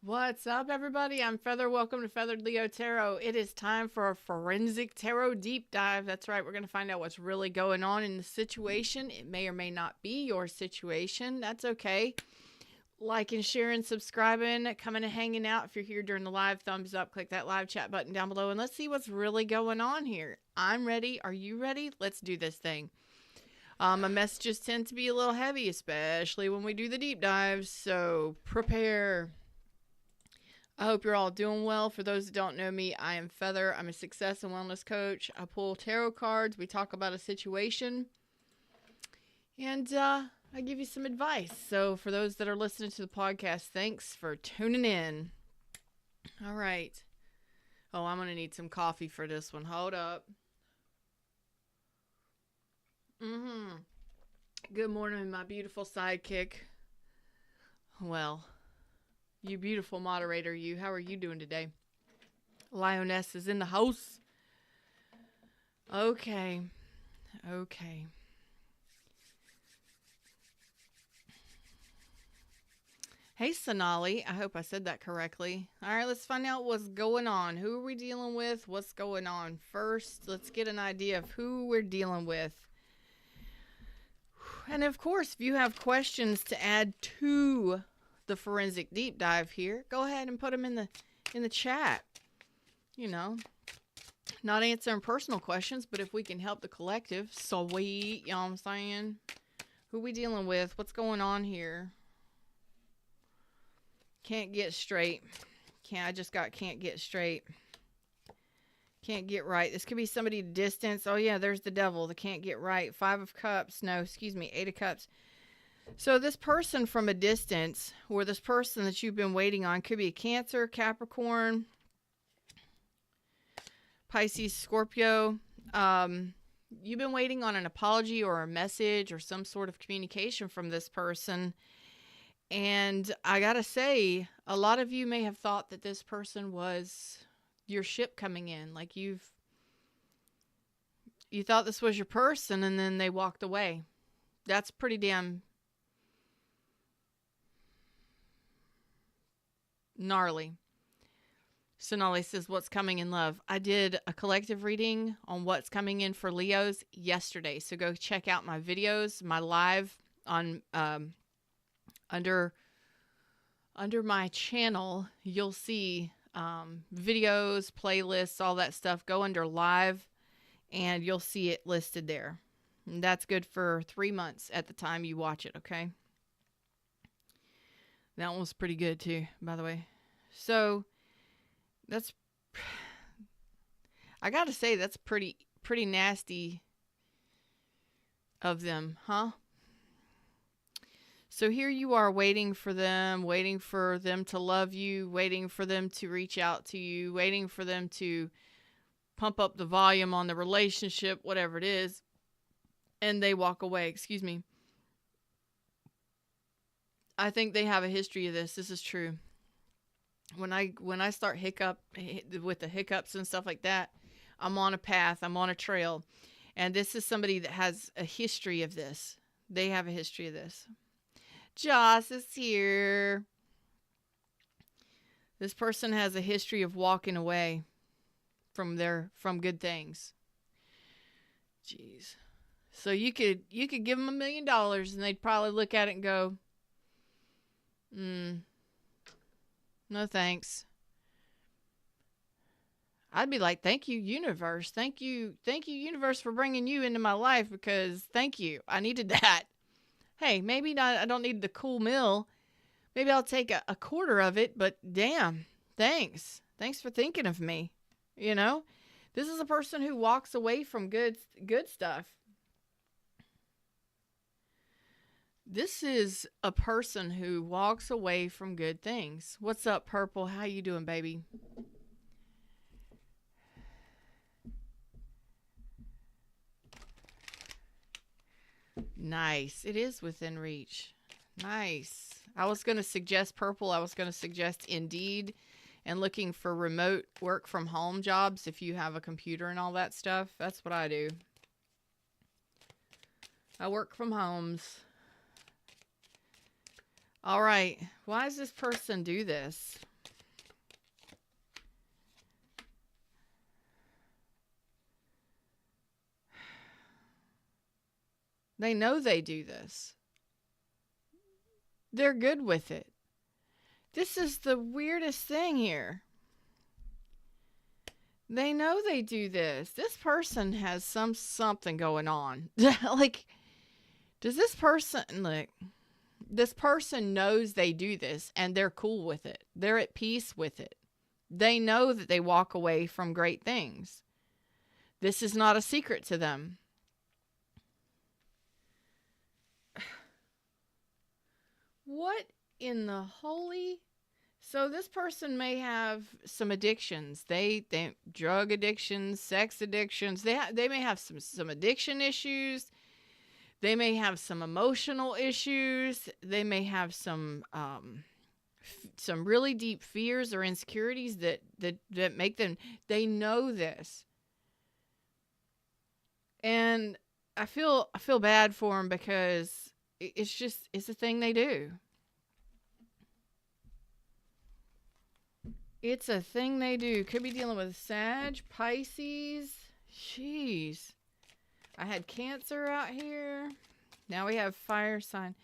What's up, everybody? I'm Feather. Welcome to Feathered Leo Tarot. It is time for a forensic tarot deep dive. That's right, we're going to find out what's really going on in the situation. It may or may not be your situation. That's okay. Liking, sharing, subscribing, coming and hanging out. If you're here during the live, thumbs up, click that live chat button down below, and let's see what's really going on here. I'm ready. Are you ready? Let's do this thing. My messages tend to be a little heavy, especially when we do the deep dives, so prepare. I hope you're all doing well. For those that don't know me, I am Feather. I'm a success and wellness coach. I pull tarot cards. We talk about a situation. And I give you some advice. So for those that are listening to the podcast, thanks for tuning in. All right. Oh, I'm going to need some coffee for this one. Hold up. Good morning, my beautiful sidekick. Well, you beautiful moderator, you. How are you doing today? Lioness is in the house. Okay. Hey, Sonali. I hope I said that correctly. All right, let's find out what's going on. Who are we dealing with? What's going on? First, let's get an idea of who we're dealing with. And of course, if you have questions to add to the forensic deep dive here, go ahead and put them in the chat. You know, not answering personal questions, but if we can help the collective, sweet. You know what I'm saying? Who we dealing with? What's going on here? Can't get straight. Can't get straight. Can't get right. This could be somebody distance. Oh yeah, there's the devil. The can't get right. 5 of Cups. No, excuse me. 8 of Cups. So this person from a distance, or this person that you've been waiting on, could be a Cancer, Capricorn, Pisces, Scorpio. You've been waiting on an apology or a message or some sort of communication from this person. And I gotta say, a lot of you may have thought that this person was your ship coming in. Like you thought this was your person, and then they walked away. That's pretty damn gnarly. Sonali says, what's coming in love? I did a collective reading on what's coming in for Leos yesterday. So go check out my videos, my live on under my channel. You'll see videos, playlists, all that stuff. Go under live and you'll see it listed there. And that's good for 3 months at the time you watch it, okay? That one was pretty good too, by the way. So that's, I gotta say, that's pretty nasty of them, huh? So here you are waiting for them to love you, waiting for them to reach out to you, waiting for them to pump up the volume on the relationship, whatever it is, and they walk away. Excuse me. I think they have a history of this. This is true. When I start with the hiccups and stuff like that, I'm on a path, I'm on a trail, and this is somebody that has a history of this. They have a history of this. Joss is here. This person has a history of walking away from good things. Jeez. So you could give them $1 million and they'd probably look at it and go, no thanks. I'd be like, thank you, universe. Thank you, universe, for bringing you into my life, because thank you. I needed that. Hey, maybe not. I don't need the cool meal. Maybe I'll take a quarter of it, but damn, thanks. Thanks for thinking of me. You know, this is a person who walks away from good stuff. This is a person who walks away from good things. What's up, Purple? How you doing, baby? Nice. It is within reach. Nice. I was going to suggest Purple. I was going to suggest Indeed and looking for remote work from home jobs if you have a computer and all that stuff. That's what I do. I work from homes. All right. Why does this person do this? They know they do this. They're good with it. This is the weirdest thing here. They know they do this. This person has something going on. Like, does this person, like, this person knows they do this and they're cool with it. They're at peace with it. They know that they walk away from great things. This is not a secret to them. What in the holy... So this person may have some addictions. They drug addictions, sex addictions. They may have some addiction issues. They may have some emotional issues. They may have some really deep fears or insecurities that make them. They know this, and I feel bad for them because it's a thing they do. It's a thing they do. Could be dealing with Sag, Pisces. Jeez. I had Cancer out here. Now we have fire sign.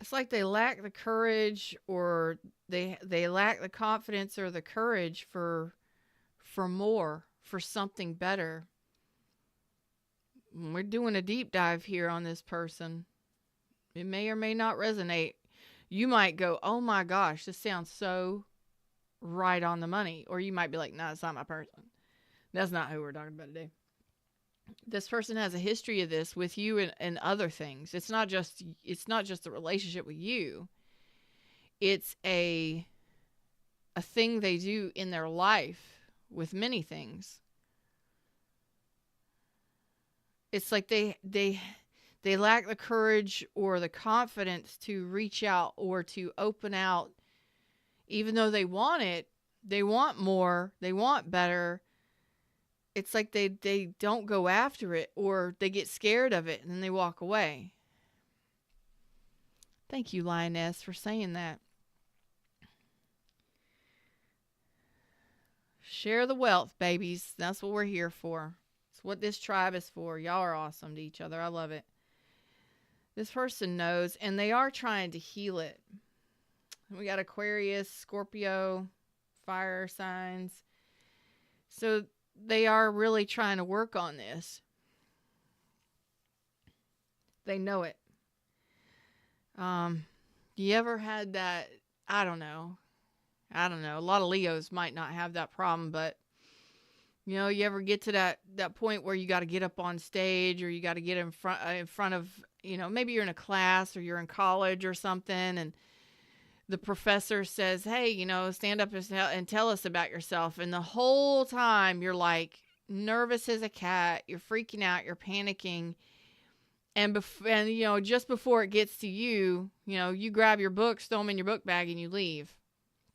It's like they lack the courage, or they lack the confidence or the courage for more, for something better. We're doing a deep dive here on this person. It may or may not resonate. You might go, oh my gosh, this sounds so right on the money. Or you might be like, no, it's not my person. That's not who we're talking about today. This person has a history of this with you and other things. It's not just the relationship with you. It's a thing they do in their life with many things. It's like they lack the courage or the confidence to reach out or to open out, even though they want it. They want more. They want better. It's like they don't go after it, or they get scared of it and then they walk away. Thank you, Lioness, for saying that. Share the wealth, babies. That's what we're here for. It's what this tribe is for. Y'all are awesome to each other. I love it. This person knows, and they are trying to heal it. We got Aquarius, Scorpio, fire signs. So they are really trying to work on this. They know it. You ever had that? I don't know. A lot of Leos might not have that problem, but you ever get to that point where you got to get up on stage, or you got to get in front of, maybe you're in a class or you're in college or something, and the professor says, hey, stand up and tell us about yourself. And the whole time you're like nervous as a cat, you're freaking out, you're panicking. And just before it gets to you, you grab your books, throw them in your book bag, and you leave.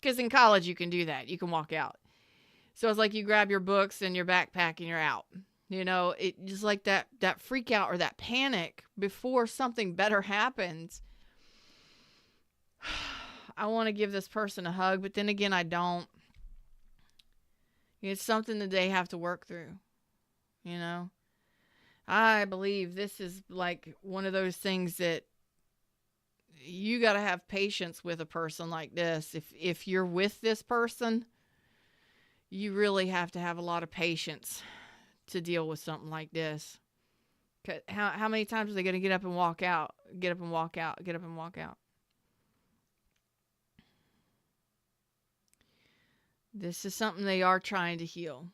Because in college you can do that. You can walk out. So it's like you grab your books and your backpack and you're out. It just like that freak out or that panic before something better happens. I want to give this person a hug, but then again, I don't. It's something that they have to work through. I believe this is like one of those things that you got to have patience with a person like this. If you're with this person, you really have to have a lot of patience to deal with something like this. How many times are they going to get up and walk out? Get up and walk out. Get up and walk out. This is something they are trying to heal.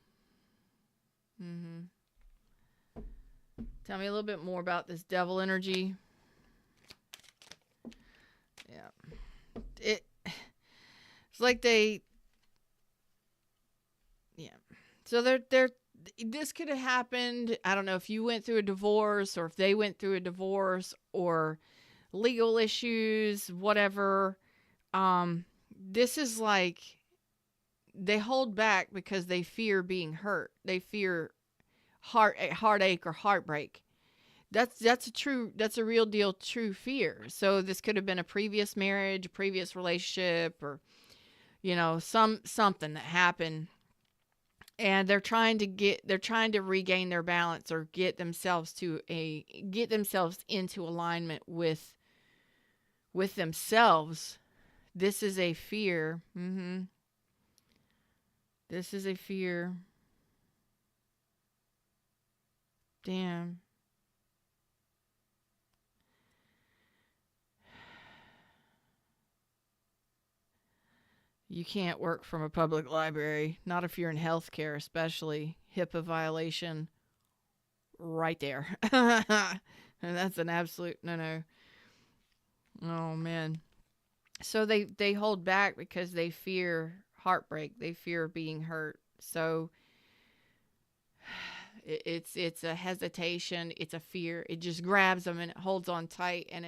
Tell me a little bit more about this devil energy. Yeah. It's like so this could have happened. I don't know if you went through a divorce, or if they went through a divorce, or legal issues, whatever. This is like they hold back because they fear being hurt. They fear heartache or heartbreak. That's a real deal true fear. So this could have been a previous marriage, a previous relationship, or something that happened, and they're trying to regain their balance or get themselves into alignment with themselves. This is a fear. This is a fear. Damn. You can't work from a public library, not if you're in healthcare, especially HIPAA violation right there. And that's an absolute no. Oh, man. So they hold back because they fear heartbreak. They fear being hurt. So it's a hesitation. It's a fear. It just grabs them and it holds on tight, and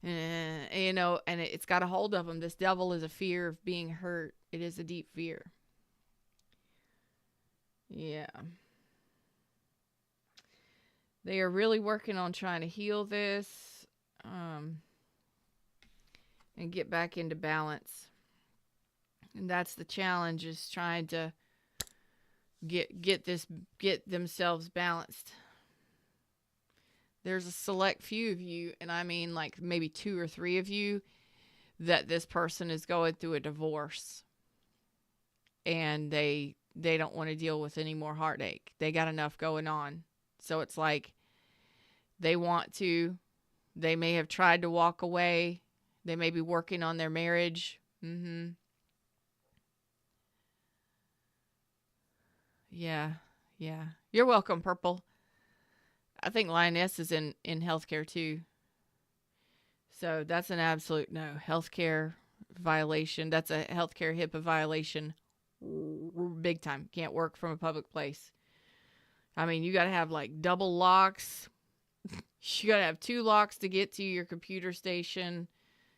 it's got a hold of them. This devil is a fear of being hurt. It is a deep fear. Yeah. They are really working on trying to heal this, and get back into balance. And that's the challenge, is trying to get themselves balanced. There's a select few of you, and I mean like maybe 2 or 3 of you, that this person is going through a divorce, and they don't want to deal with any more heartache. They got enough going on. So it's like they may have tried to walk away. They may be working on their marriage. Yeah. You're welcome, Purple. I think Lioness is in healthcare too. So that's an absolute no. Healthcare violation. That's a healthcare HIPAA violation. Big time. Can't work from a public place. I mean, you got to have like double locks. You got to have 2 locks to get to your computer station.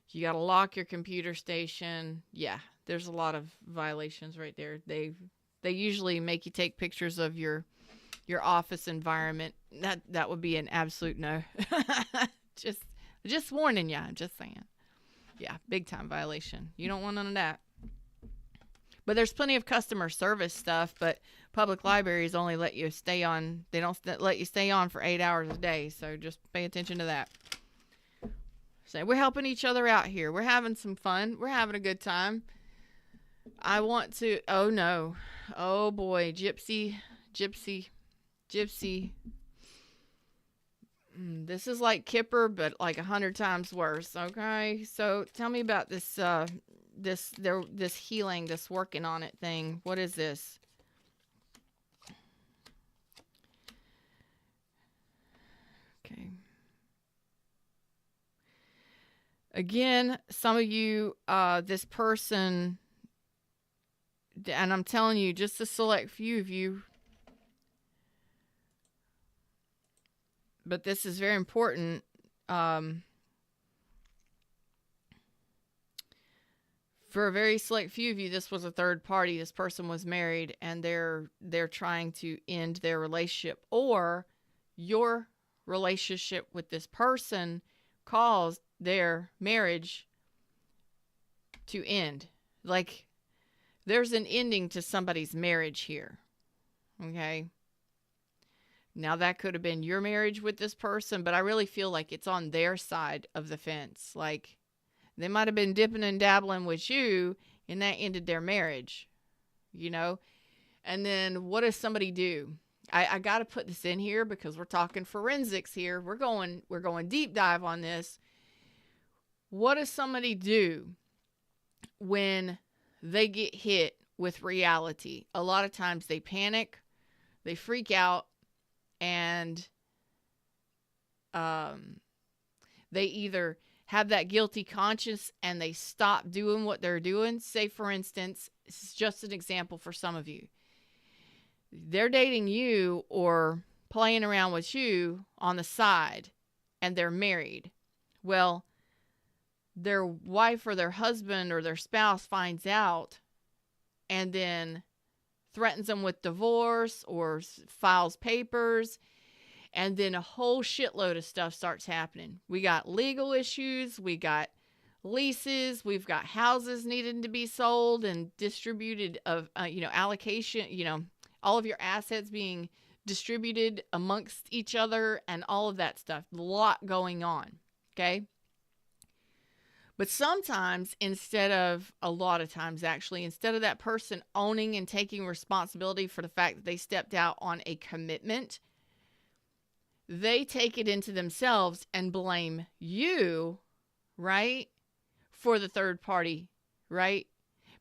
You got to lock your computer station. Yeah, there's a lot of violations right there. They usually make you take pictures of your office environment. That would be an absolute no. Just warning you. I'm just saying. Yeah, big time violation. You don't want none of that. But there's plenty of customer service stuff, but public libraries only let you stay on. They don't let you stay on for 8 hours a day. So just pay attention to that. So we're helping each other out here. We're having some fun. We're having a good time. I want to, oh no. Oh boy. Gypsy. This is like Kipper, but like 100 times worse. Okay. So tell me about this, this healing, this working on it thing. What is this? Okay. Again, some of you, this person, and I'm telling you, just a select few of you, but this is very important. For a very select few of you, this was a third party. This person was married, and they're trying to end their relationship, or your relationship with this person caused their marriage to end. Like, there's an ending to somebody's marriage here. Okay? Now, that could have been your marriage with this person, but I really feel like it's on their side of the fence. Like, they might have been dipping and dabbling with you, and that ended their marriage, And then what does somebody do? I got to put this in here because we're talking forensics here. We're going deep dive on this. What does somebody do when they get hit with reality? A lot of times they panic, they freak out, and they either have that guilty conscience and they stop doing what they're doing. Say, for instance, this is just an example for some of you. They're dating you or playing around with you on the side, and they're married. Well, their wife or their husband or their spouse finds out and then threatens them with divorce or files papers. And then a whole shitload of stuff starts happening. We got legal issues. We got leases. We've got houses needing to be sold and distributed of, allocation, all of your assets being distributed amongst each other and all of that stuff. A lot going on. Okay. But sometimes, instead of that person owning and taking responsibility for the fact that they stepped out on a commitment, they take it into themselves and blame you, right, for the third party, right?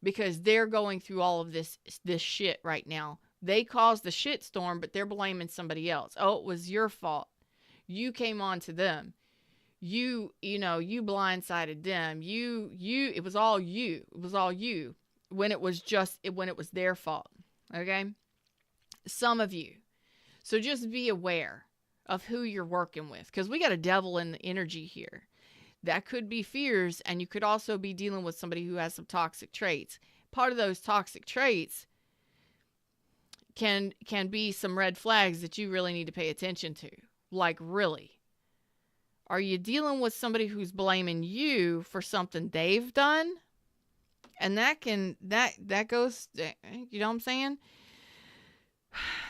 Because they're going through all of this shit right now. They caused the shit storm, but they're blaming somebody else. Oh, it was your fault. You came on to them. You blindsided them. It was all you. It was all you when it was their fault. Okay? Some of you. So just be aware of who you're working with, because we got a devil in the energy here. That could be fears, and you could also be dealing with somebody who has some toxic traits. Part of those toxic traits can be some red flags that you really need to pay attention to. Like, really. Are you dealing with somebody who's blaming you for something they've done? And that goes, you know what I'm saying?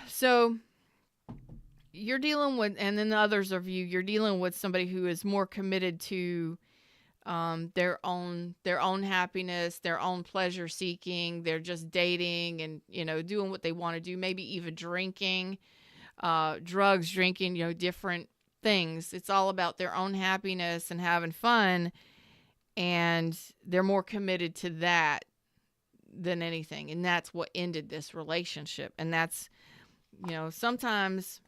So you're dealing with, and then the others of you're dealing with somebody who is more committed to their own happiness, their own pleasure seeking. They're just dating and, doing what they want to do, maybe even drinking, drugs, drinking, different things. It's all about their own happiness and having fun, and they're more committed to that than anything. And that's what ended this relationship. And that's, sometimes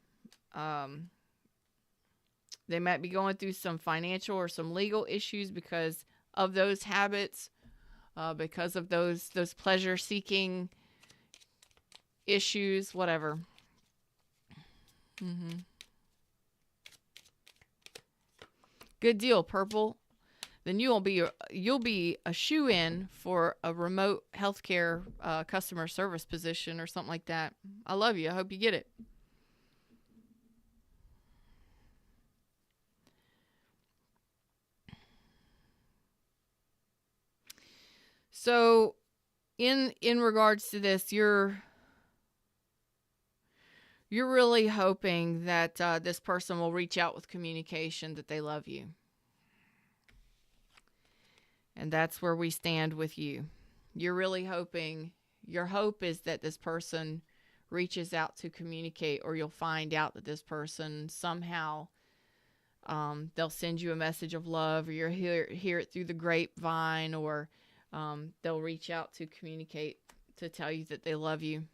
they might be going through some financial or some legal issues because of those habits, because of those pleasure seeking issues, whatever. Good deal, Purple. Then you'll be a shoe-in for a remote healthcare customer service position or something like that. I love you. I hope you get it. So, in regards to this, you're really hoping that this person will reach out with communication that they love you. And that's where we stand with you. You're really hoping, your hope is that this person reaches out to communicate, or you'll find out that this person somehow, they'll send you a message of love, or you'll hear it through the grapevine, or they'll reach out to communicate to tell you that they love you.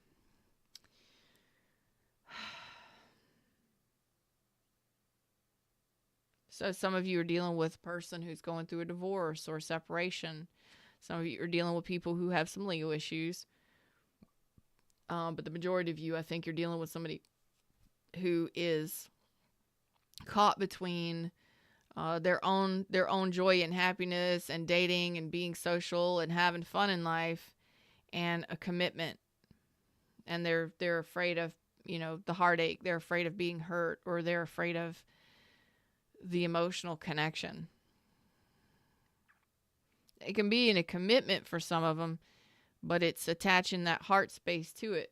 So some of you are dealing with a person who's going through a divorce or separation. Some of you are dealing with people who have some legal issues. But the majority of you, I think you're dealing with somebody who is caught between their own joy and happiness and dating and being social and having fun in life and a commitment. And they're afraid of, the heartache. They're afraid of being hurt, or they're afraid of the emotional connection. It can be in a commitment for some of them, but it's attaching that heart space to it.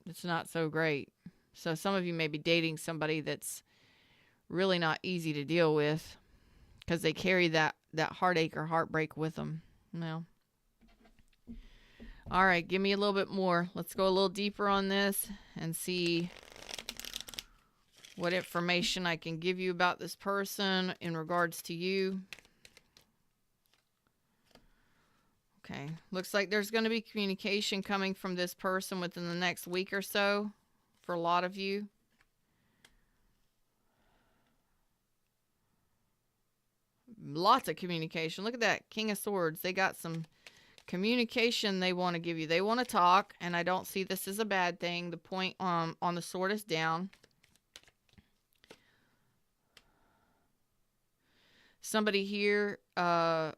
It's not so great. So some of you may be dating somebody that's really not easy to deal with because they carry that heartache or heartbreak with them. No. All right, give me a little bit more. Let's go a little deeper on this and see what information I can give you about this person in regards to you. Okay, looks like there's going to be communication coming from this person within the next week or so for a lot of you. Lots of communication. Look at that, King of Swords. They got some communication they want to give you. They want to talk, and I don't see this as a bad thing. The point on the sword is down. Somebody here, I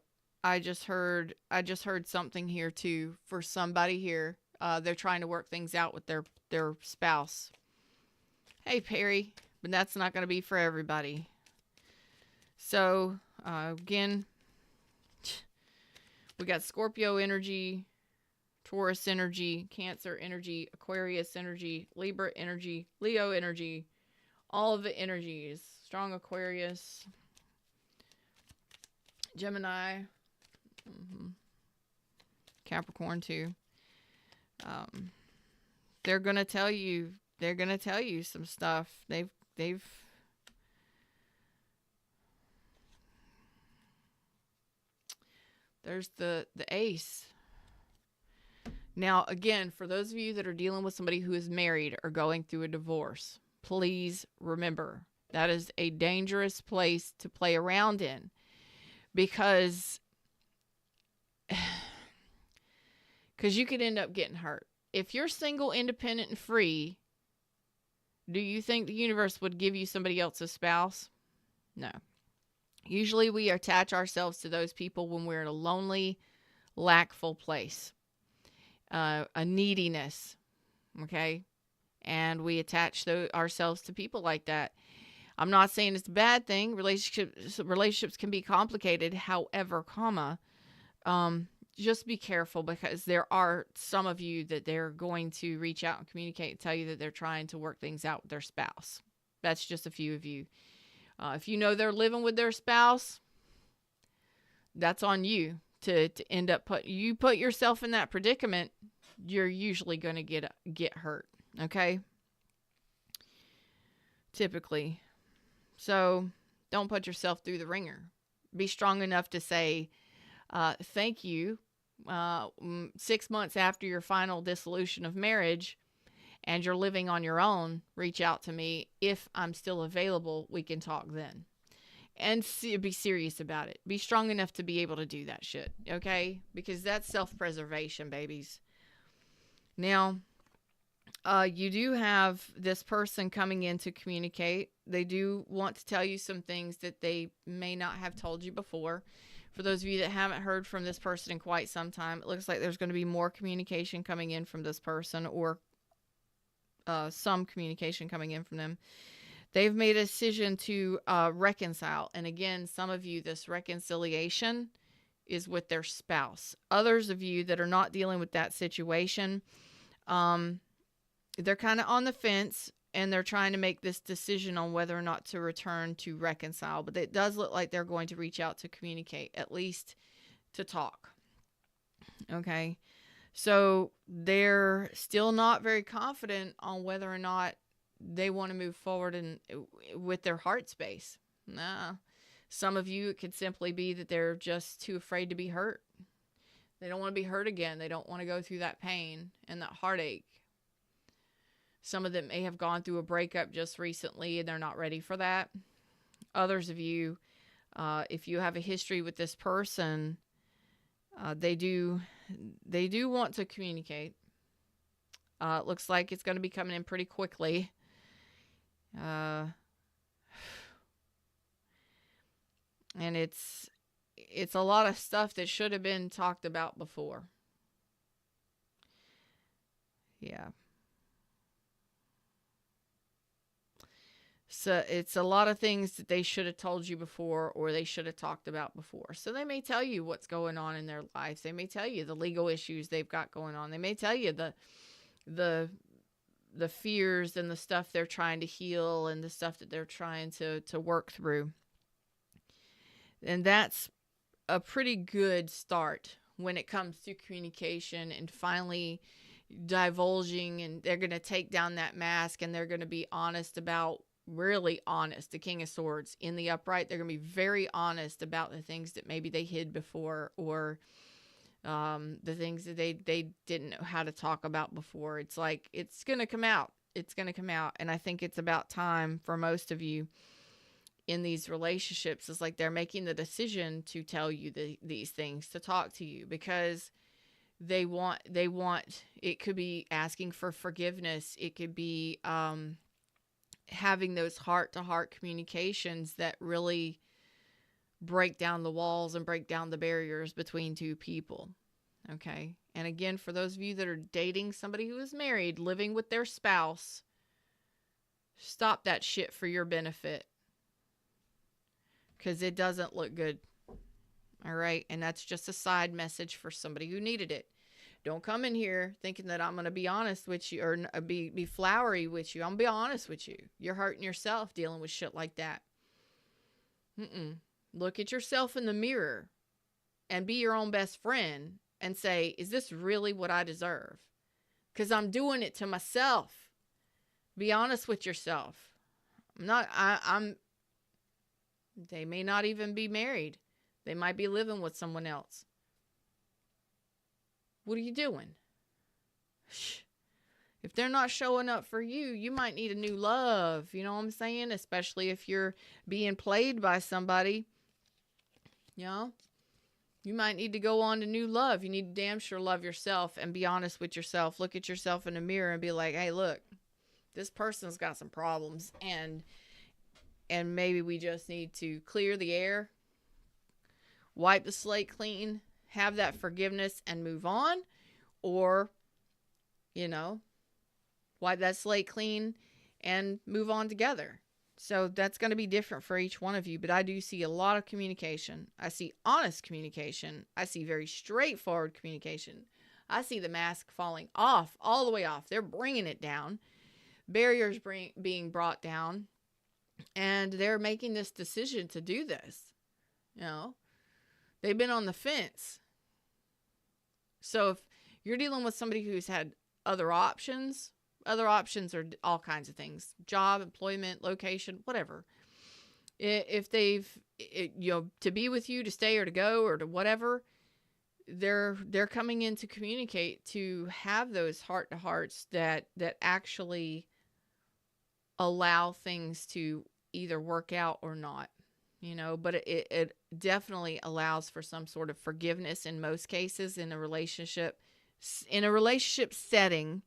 just heard something here too for somebody here. They're trying to work things out with their spouse. Hey, Perry. but that's not going to be for everybody. So, again, we got Scorpio energy, Taurus energy, Cancer energy, Aquarius energy, Libra energy, Leo energy, all of the energies. Strong Aquarius, Gemini, Capricorn too. They're gonna tell you some stuff. They've there's the ace. Now, again, for those of you that are dealing with somebody who is married or going through a divorce, please remember that is a dangerous place to play around in, because you could end up getting hurt. If you're single, independent, and free, do you think the universe would give you somebody else's spouse? No. Usually we attach ourselves to those people when we're in a lonely, lackful place, a neediness, okay? And we attach ourselves to people like that. I'm not saying it's a bad thing. Relationships can be complicated. However, just be careful, because there are some of you that they're going to reach out and communicate and tell you that they're trying to work things out with their spouse. That's just a few of you. If you know they're living with their spouse, that's on you to end up put yourself in that predicament. You're usually going to get hurt, okay? Typically. So don't put yourself through the ringer. Be strong enough to say, thank you. 6 months after your final dissolution of marriage and you're living on your own, reach out to me. If I'm still available, we can talk then. And be serious about it. Be strong enough to be able to do that shit, okay? Because that's self-preservation, babies. Now, you do have this person coming in to communicate. They do want to tell you some things that they may not have told you before. For those of you that haven't heard from this person in quite some time, it looks like there's going to be more communication coming in from this person, or some communication coming in from them. They've made a decision to reconcile. And again, some of you, this reconciliation is with their spouse. Others of you that are not dealing with that situation, they're kind of on the fence, and they're trying to make this decision on whether or not to return to reconcile. But it does look like they're going to reach out to communicate, at least to talk. Okay. So they're still not very confident on whether or not they want to move forward with their heart space. Nah. Some of you, it could simply be that they're just too afraid to be hurt. They don't want to be hurt again. They don't want to go through that pain and that heartache. Some of them may have gone through a breakup just recently and they're not ready for that. Others of you, if you have a history with this person, they do want to communicate. It looks like it's going to be coming in pretty quickly. And it's a lot of stuff that should have been talked about before. Yeah. So it's a lot of things that they should have told you before, or they should have talked about before. So they may tell you what's going on in their lives. They may tell you the legal issues they've got going on. They may tell you the fears and the stuff they're trying to heal and the stuff that they're trying to work through. And that's a pretty good start when it comes to communication and finally divulging, and they're going to take down that mask and they're going to be really honest. The King of Swords in the upright, they're going to be very honest about the things that maybe they hid before, or the things that they didn't know how to talk about before. It's like, it's going to come out. It's going to come out. And I think it's about time for most of you in these relationships. It's like they're making the decision to tell you these things, to talk to you, because they want, it could be asking for forgiveness. It could be, having those heart-to-heart communications that really break down the walls and break down the barriers between two people. Okay. And again, for those of you that are dating somebody who is married, living with their spouse, Stop that shit for your benefit. Because it doesn't look good. All right? And that's just a side message for somebody who needed it. Don't come in here thinking that I'm going to be honest with you or be flowery with you. I'm going to be honest with you. You're hurting yourself dealing with shit like that. Look at yourself in the mirror and be your own best friend and say, is this really what I deserve? Because I'm doing it to myself. Be honest with yourself. They may not even be married. They might be living with someone else. What are you doing? If they're not showing up for you, you might need a new love. You know what I'm saying? Especially if you're being played by somebody. You know? You might need to go on to new love. You need to damn sure love yourself and be honest with yourself. Look at yourself in the mirror and be like, hey, look, this person's got some problems. And maybe we just need to clear the air, wipe the slate clean, have that forgiveness and move on. Or, wipe that slate clean and move on together. So that's going to be different for each one of you. But I do see a lot of communication. I see honest communication. I see very straightforward communication. I see the mask falling off, all the way off. They're bringing it down. Barriers being brought down. And they're making this decision to do this. They've been on the fence. So if you're dealing with somebody who's had other options are all kinds of things. Job, employment, location, whatever. If they've, to be with you, to stay or to go or to whatever, they're coming in to communicate, to have those heart-to-hearts that actually allow things to either work out or not. But it definitely allows for some sort of forgiveness in most cases in a relationship setting.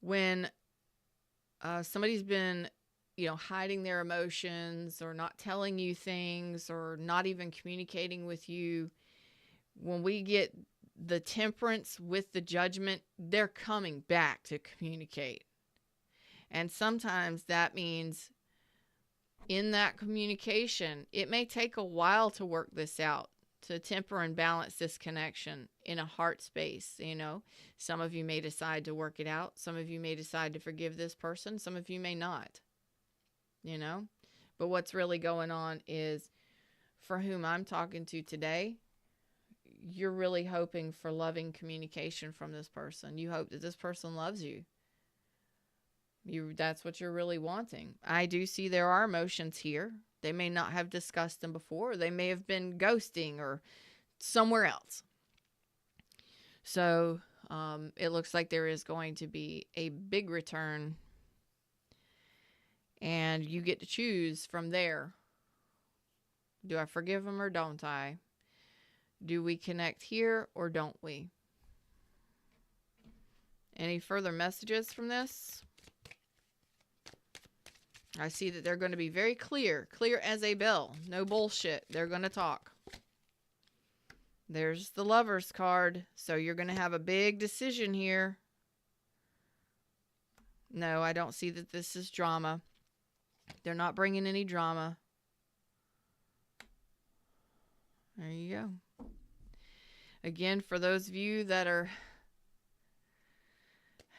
When somebody's been, hiding their emotions or not telling you things or not even communicating with you, when we get the temperance with the judgment, they're coming back to communicate. And sometimes that means in that communication, it may take a while to work this out, to temper and balance this connection in a heart space. Some of you may decide to work it out. Some of you may decide to forgive this person. Some of you may not, but what's really going on is, for whom I'm talking to today, you're really hoping for loving communication from this person. You hope that this person loves you. That's what you're really wanting. I do see there are emotions here. They may not have discussed them before. They may have been ghosting or somewhere else. So it looks like there is going to be a big return. And you get to choose from there. Do I forgive them or don't I? Do we connect here or don't we? Any further messages from this? I see that they're going to be very clear as a bell. No bullshit. They're going to talk. There's the Lovers card. So you're going to have a big decision here. No, I don't see that this is drama. They're not bringing any drama. There you go. Again, for those of you that are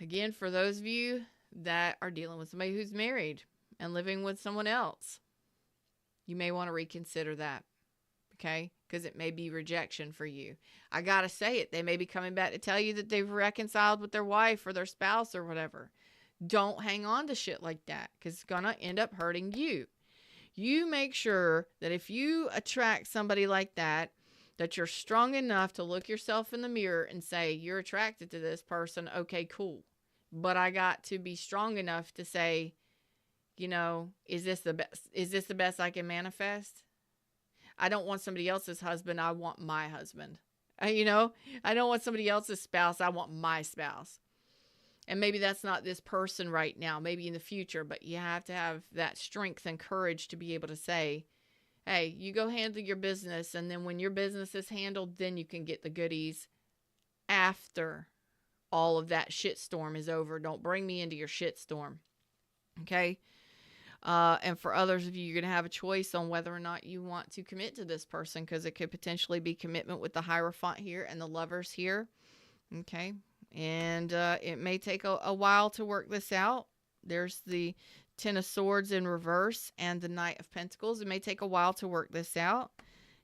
dealing with somebody who's married and living with someone else, you may want to reconsider that, okay? Because it may be rejection for you. I got to say it. They may be coming back to tell you that they've reconciled with their wife or their spouse or whatever. Don't hang on to shit like that, because it's going to end up hurting you. You make sure that if you attract somebody like that you're strong enough to look yourself in the mirror and say, you're attracted to this person. Okay, cool. But I got to be strong enough to say, is this the best? Is this the best I can manifest? I don't want somebody else's husband. I want my husband. I don't want somebody else's spouse. I want my spouse. And maybe that's not this person right now, maybe in the future, but you have to have that strength and courage to be able to say, hey, you go handle your business, and then when your business is handled, then you can get the goodies after all of that shitstorm is over. Don't bring me into your shitstorm. Okay? And for others of you, you're going to have a choice on whether or not you want to commit to this person, because it could potentially be commitment with the Hierophant here and the Lovers here. Okay? And it may take a while to work this out. There's the Ten of Swords in reverse and the Knight of Pentacles. It may take a while to work this out.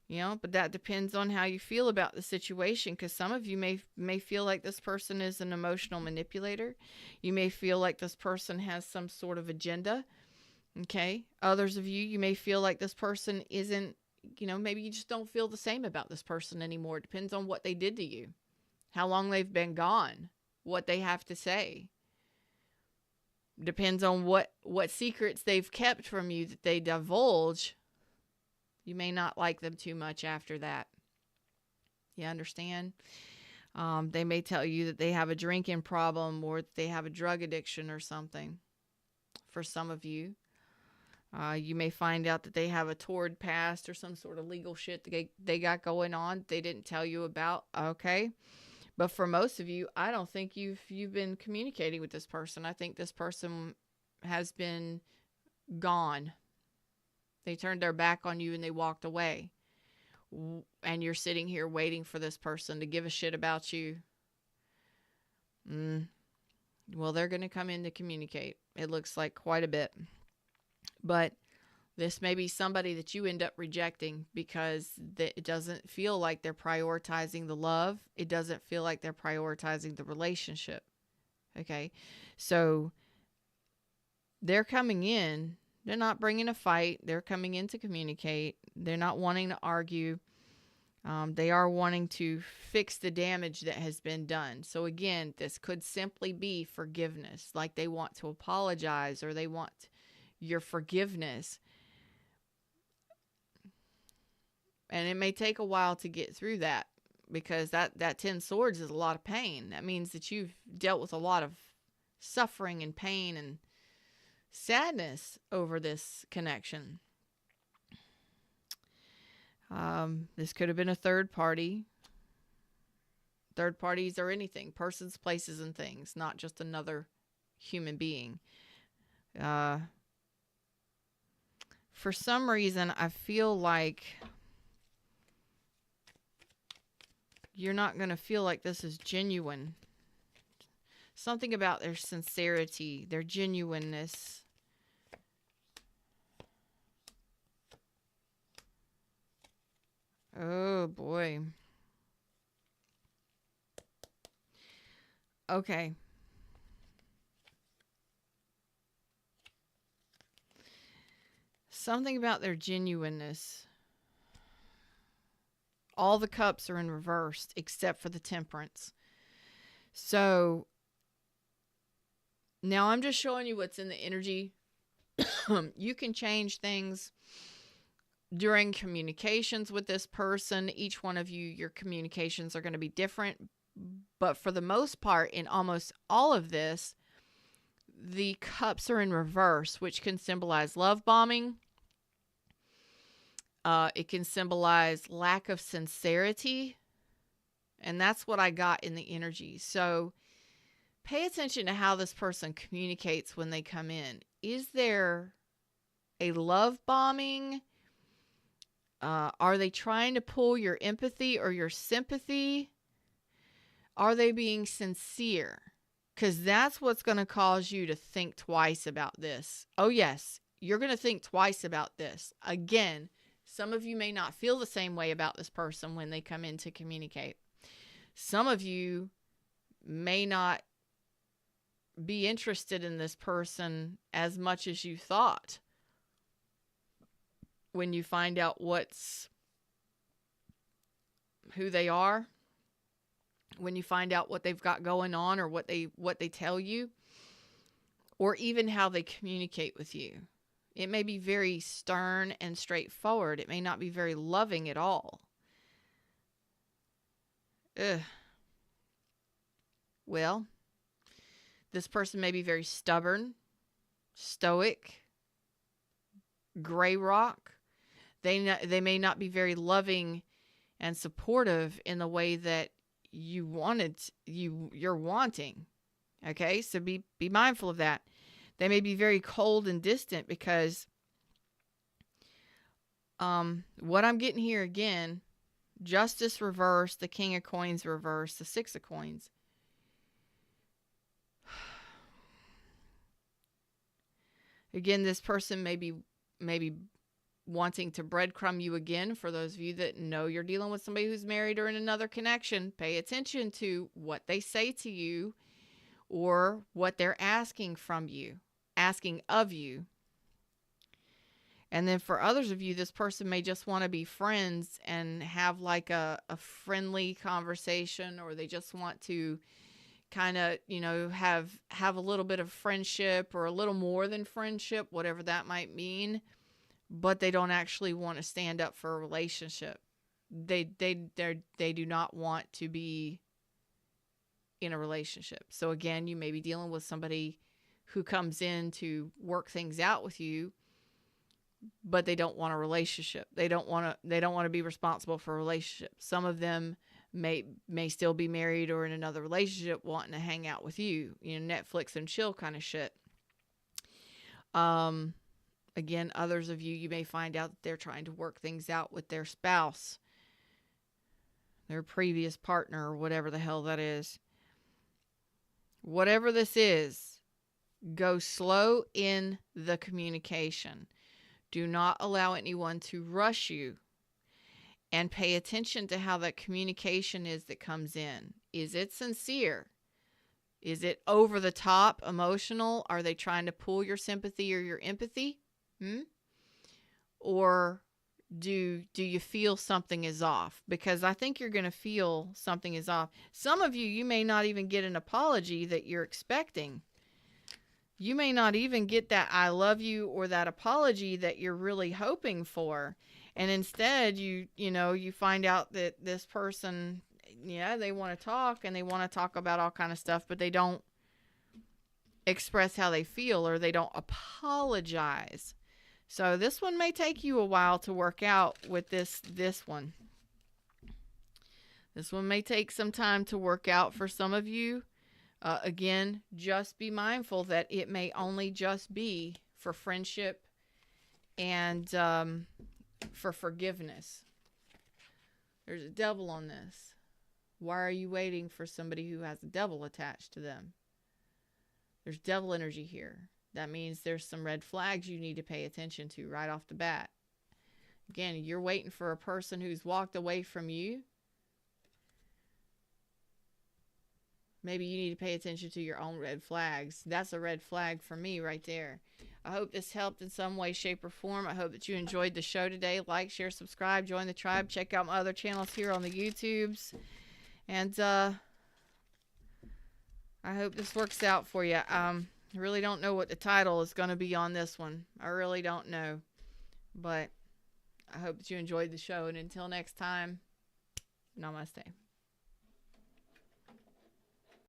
You know, but that depends on how you feel about the situation, because some of you may feel like this person is an emotional manipulator. You may feel like this person has some sort of agenda. Okay. Others of you, you may feel like this person isn't, you know, maybe you just don't feel the same about this person anymore. It depends on what they did to you, how long they've been gone, what they have to say. Depends on what secrets they've kept from you that they divulge. You may not like them too much after that. You understand? They may tell you that they have a drinking problem or that they have a drug addiction or something. For some of you, you may find out that they have a torrid past or some sort of legal shit they got going on they didn't tell you about. Okay. But for most of you, I don't think you've been communicating with this person. I think this person has been gone. They turned their back on you and they walked away. And you're sitting here waiting for this person to give a shit about you. Well, they're going to come in to communicate. It looks like quite a bit. But this may be somebody that you end up rejecting because it doesn't feel like they're prioritizing the love. It doesn't feel like they're prioritizing the relationship. Okay? So they're coming in. They're not bringing a fight. They're coming in to communicate. They're not wanting to argue. They are wanting to fix the damage that has been done. So again, this could simply be forgiveness. Like they want to apologize or they want your forgiveness. And it may take a while to get through that, because that 10 swords is a lot of pain. That means that you've dealt with a lot of suffering and pain and sadness over this connection. This could have been a third party. Third parties are anything. Persons, places, and things. Not just another human being. For some reason, I feel like you're not going to feel like this is genuine. Something about their sincerity, their genuineness. Oh, boy. Okay. Something about their genuineness. All the cups are in reverse except for the Temperance. So now I'm just showing you what's in the energy. You can change things during communications with this person. Each one of you, your communications are going to be different. But for the most part, in almost all of this, the cups are in reverse, which can symbolize love bombing. It can symbolize lack of sincerity. And that's what I got in the energy. So pay attention to how this person communicates when they come in. Is there a love bombing? Are they trying to pull your empathy or your sympathy? Are they being sincere? Because that's what's going to cause you to think twice about this. Oh, yes, you're going to think twice about this. Again, some of you may not feel the same way about this person when they come in to communicate. Some of you may not be interested in this person as much as you thought when you find out who they are, when you find out what they've got going on or what they tell you, or even how they communicate with you. It may be very stern and straightforward. It may not be very loving at all. Ugh. Well, this person may be very stubborn, stoic, gray rock. They may not be very loving and supportive in the way that you're wanting. Okay, so be mindful of that. They may be very cold and distant because what I'm getting here again, Justice reversed, the King of Coins reversed, the Six of Coins. Again, this person may be wanting to breadcrumb you again. For those of you that know you're dealing with somebody who's married or in another connection, pay attention to what they say to you or what they're asking of you. And then for others of you, this person may just want to be friends and have like a friendly conversation, or they just want to kind of, have a little bit of friendship or a little more than friendship, whatever that might mean, but they don't actually want to stand up for a relationship. They do not want to be in a relationship. So again, you may be dealing with somebody who comes in to work things out with you, but they don't want a relationship. They don't want to be responsible for a relationship. Some of them may still be married or in another relationship wanting to hang out with you, Netflix and chill kind of shit. Again, others of you may find out that they're trying to work things out with their spouse, their previous partner, or whatever the hell that is. Whatever this is, go slow in the communication. Do not allow anyone to rush you, and pay attention to how that communication is that comes in. Is it sincere? Is it over the top, emotional? Are they trying to pull your sympathy or your empathy? Or do you feel something is off? Because I think you're going to feel something is off. Some of you may not even get an apology that you're expecting. You may not even get that I love you or that apology that you're really hoping for. And instead, you find out that this person, they want to talk and they want to talk about all kind of stuff, but they don't express how they feel, or they don't apologize. So this one may take you a while to work out with this one. This one may take some time to work out for some of you. Again, just be mindful that it may only just be for friendship and for forgiveness. There's a devil on this. Why are you waiting for somebody who has a devil attached to them? There's devil energy here. That means there's some red flags you need to pay attention to right off the bat. Again, you're waiting for a person who's walked away from you. Maybe you need to pay attention to your own red flags. That's a red flag for me right there. I hope this helped in some way, shape, or form. I hope that you enjoyed the show today. Like, share, subscribe, join the tribe. Check out my other channels here on the YouTubes. And I hope this works out for you. I really don't know what the title is going to be on this one. I really don't know. But I hope that you enjoyed the show. And until next time, namaste.